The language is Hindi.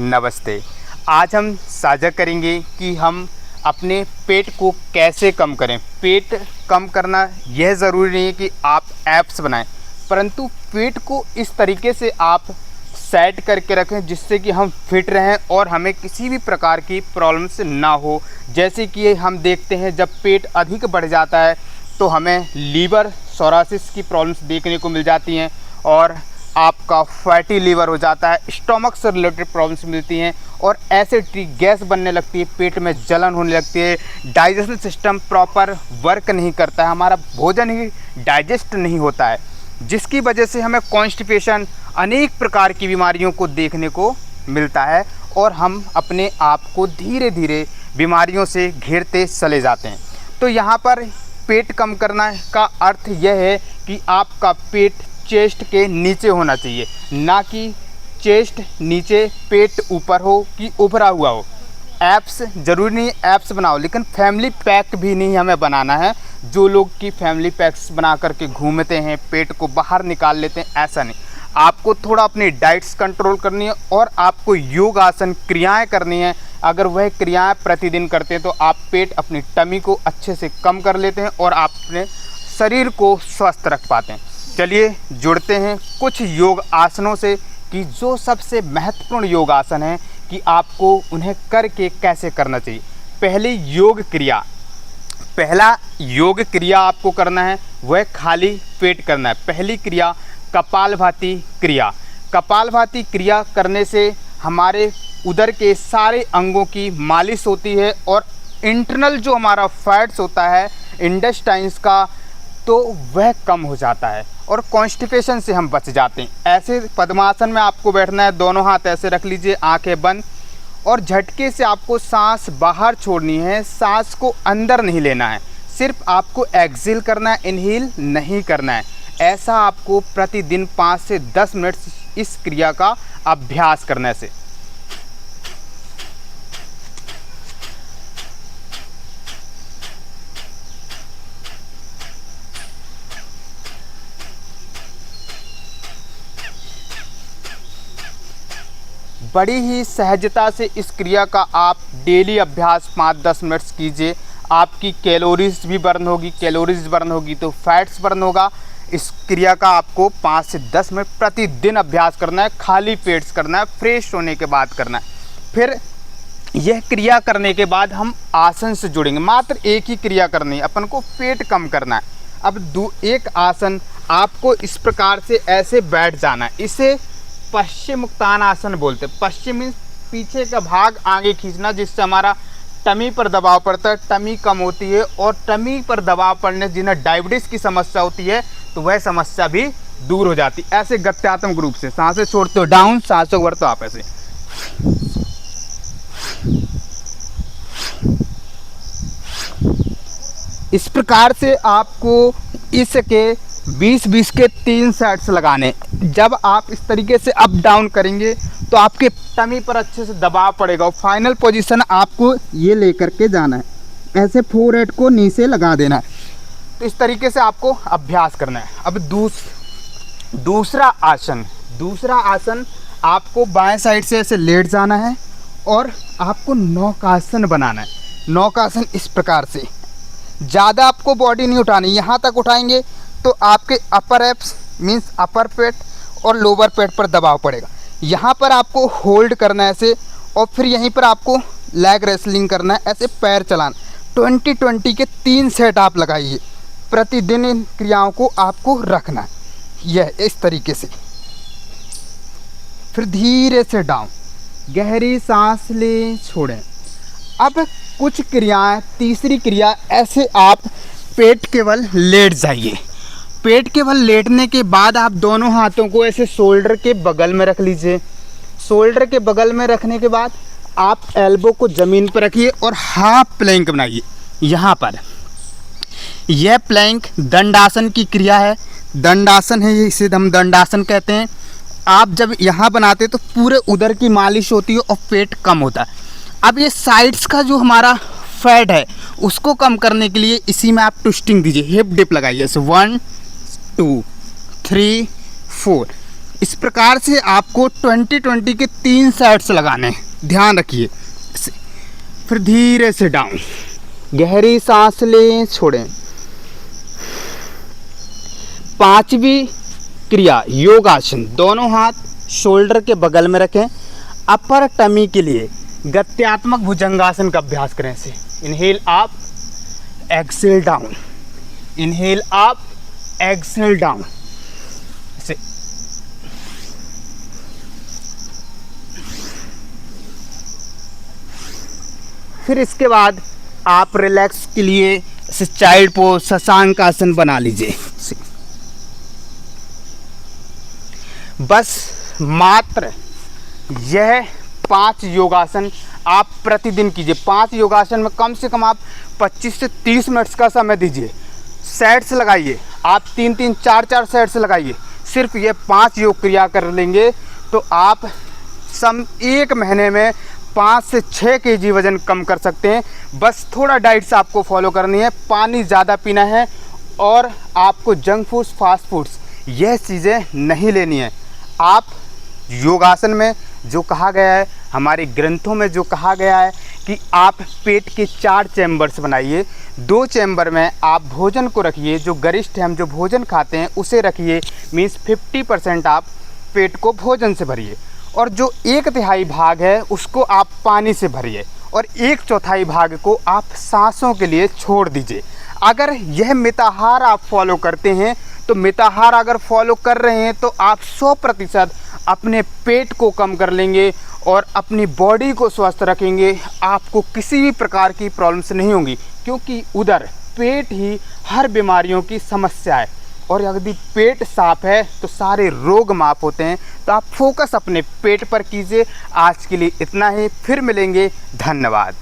नमस्ते। आज हम साझा करेंगे कि हम अपने पेट को कैसे कम करें। पेट कम करना यह ज़रूरी नहीं है कि आप एब्स बनाएं, परंतु पेट को इस तरीके से आप सेट करके रखें जिससे कि हम फिट रहें और हमें किसी भी प्रकार की प्रॉब्लम्स ना हो। जैसे कि हम देखते हैं जब पेट अधिक बढ़ जाता है तो हमें लीवर सोरासिस की प्रॉब्लम्स देखने को मिल जाती हैं और आपका फैटी लीवर हो जाता है, स्टमक से रिलेटेड प्रॉब्लम्स मिलती हैं और एसिडिटी गैस बनने लगती है, पेट में जलन होने लगती है, डाइजेशन सिस्टम प्रॉपर वर्क नहीं करता है, हमारा भोजन ही डाइजेस्ट नहीं होता है, जिसकी वजह से हमें कॉन्स्टिपेशन अनेक प्रकार की बीमारियों को देखने को मिलता है और हम अपने आप को धीरे धीरे बीमारियों से घेरते चले जाते हैं। तो यहाँ पर पेट कम करना का अर्थ यह है कि आपका पेट चेस्ट के नीचे होना चाहिए, ना कि चेस्ट नीचे पेट ऊपर हो कि उभरा हुआ हो। एब्स ज़रूरी नहीं एब्स बनाओ, लेकिन फैमिली पैक भी नहीं हमें बनाना है। जो लोग की फैमिली पैक्स बना करके घूमते हैं, पेट को बाहर निकाल लेते हैं, ऐसा नहीं। आपको थोड़ा अपनी डाइट्स कंट्रोल करनी है और आपको योग आसन क्रियाएँ करनी है। अगर वह क्रियाएँ प्रतिदिन करते हैं तो आप पेट अपनी टमी को अच्छे से कम कर लेते हैं और आप अपने शरीर को स्वस्थ रख पाते हैं। चलिए जुड़ते हैं कुछ योग आसनों से कि जो सबसे महत्वपूर्ण योग आसन हैं कि आपको उन्हें करके कैसे करना चाहिए। पहली योग क्रिया, पहला योग क्रिया आपको करना है वह खाली पेट करना है। पहली क्रिया कपालभाति क्रिया। कपालभाति क्रिया करने से हमारे उदर के सारे अंगों की मालिश होती है और इंटरनल जो हमारा फैट्स होता है इंटेस्टाइन्स का, तो वह कम हो जाता है और कॉन्स्टिपेशन से हम बच जाते हैं। ऐसे पद्मासन में आपको बैठना है, दोनों हाथ ऐसे रख लीजिए, आंखें बंद, और झटके से आपको सांस बाहर छोड़नी है, सांस को अंदर नहीं लेना है, सिर्फ आपको एक्सहेल करना है, इनहेल नहीं करना है। ऐसा आपको प्रतिदिन 5 से 10 मिनट इस क्रिया का अभ्यास करने से बड़ी ही सहजता से इस क्रिया का आप डेली अभ्यास 5-10 मिनट्स कीजिए। आपकी कैलोरीज भी बर्न होगी, कैलोरीज बर्न होगी तो फैट्स बर्न होगा। इस क्रिया का आपको 5 से 10 मिनट प्रतिदिन अभ्यास करना है, खाली पेट करना है, फ्रेश होने के बाद करना है। फिर यह क्रिया करने के बाद हम आसन से जुड़ेंगे। मात्र एक ही क्रिया करनी है, अपन को पेट कम करना है। अब एक आसन आपको इस प्रकार से ऐसे बैठ जाना है, इसे पश्चिमोत्तानासन बोलते हैं। पश्चिम मीन्स पीछे का भाग आगे खींचना, जिससे हमारा टमी पर दबाव पड़ता है, टमी कम होती है और टमी पर दबाव पड़ने से जिन्हें डायबिटीज़ की समस्या होती है तो वह समस्या भी दूर हो जाती है। ऐसे गत्यात्मक रूप से सांसें छोड़ते हो डाउन, सांसों को भरते हो आप ऐसे। इस प्रकार से आपको इसके 20-20 के 3 सेट्स लगाने। जब आप इस तरीके से अप डाउन करेंगे तो आपके टमी पर अच्छे से दबाव पड़ेगा और फाइनल पोजीशन आपको ये लेकर के जाना है, ऐसे फोरहेड को नीचे लगा देना है। तो इस तरीके से आपको अभ्यास करना है। अब दूसरा आसन आपको बाएं साइड से ऐसे लेट जाना है और आपको नौकासन बनाना है। नौकासन इस प्रकार से, ज़्यादा आपको बॉडी नहीं उठानी, यहाँ तक उठाएंगे तो आपके अपर एब्स मीन्स अपर पेट और लोअर पेट पर दबाव पड़ेगा। यहाँ पर आपको होल्ड करना है ऐसे और फिर यहीं पर आपको लेग रेसलिंग करना है, ऐसे पैर चलाना। 20-20 के 3 सेट आप लगाइए। प्रतिदिन इन क्रियाओं को आपको रखना है, यह इस तरीके से। फिर धीरे से डाउन, गहरी सांस लें, छोड़ें। अब कुछ क्रियाएं, तीसरी क्रिया ऐसे आप पेट केवल लेट जाइए। पेट के बल लेटने के बाद आप दोनों हाथों को ऐसे शोल्डर के बगल में रख लीजिए। शोल्डर के बगल में रखने के बाद आप एल्बो को ज़मीन पर रखिए और हाफ प्लैंक बनाइए। यहाँ पर यह प्लैंक दंडासन की क्रिया है, दंडासन है, इसे हम दंडासन कहते हैं। आप जब यहाँ बनाते तो पूरे उदर की मालिश होती है और पेट कम होता है। अब ये साइड्स का जो हमारा फैट है उसको कम करने के लिए इसी में आप ट्विस्टिंग दीजिए, हिप डिप लगाइए। 1 2 3 4 इस प्रकार से आपको 20-20 के 3 सेट्स लगाने हैं, ध्यान रखिए। फिर धीरे से डाउन, गहरी सांस लें, छोड़ें। 5वीं क्रिया योगासन, दोनों हाथ शोल्डर के बगल में रखें। अपर टमी के लिए गत्यात्मक भुजंगासन का अभ्यास करें से। Inhale up, exhale down, inhale up, exhale down से। फिर इसके बाद आप रिलैक्स के लिए चाइल्ड पोज, शशांक आसन बना लीजिए। बस मात्र यह 5 योगासन आप प्रतिदिन कीजिए। 5 योगासन में कम से कम आप 25 से 30 मिनट्स का समय दीजिए। सेट्स लगाइए, आप 3-3, 4-4 सेट्स लगाइए। सिर्फ ये 5 योग क्रिया कर लेंगे तो आप 1 महीने में 5 से 6 kg वजन कम कर सकते हैं। बस थोड़ा डाइट से आपको फॉलो करनी है, पानी ज़्यादा पीना है और आपको जंक फूड्स, फास्ट फूड्स यह चीज़ें नहीं लेनी है। आप योगासन में जो कहा गया है, हमारे ग्रंथों में जो कहा गया है कि आप पेट के 4 चैम्बर्स बनाइए। 2 चैम्बर में आप भोजन को रखिए, जो गरिष्ठ है, हम जो भोजन खाते हैं उसे रखिए। मीन्स 50% आप पेट को भोजन से भरिए और जो 1/3 भाग है उसको आप पानी से भरिए और 1/4 भाग को आप सांसों के लिए छोड़ दीजिए। अगर यह मिताहार आप फॉलो करते हैं तो मिताहार अगर फॉलो कर रहे हैं तो आप 100% अपने पेट को कम कर लेंगे और अपनी बॉडी को स्वस्थ रखेंगे। आपको किसी भी प्रकार की प्रॉब्लम्स नहीं होंगी, क्योंकि उधर पेट ही हर बीमारियों की समस्या है और यदि पेट साफ है तो सारे रोग माफ होते हैं। तो आप फोकस अपने पेट पर कीजिए। आज के लिए इतना ही, फिर मिलेंगे, धन्यवाद।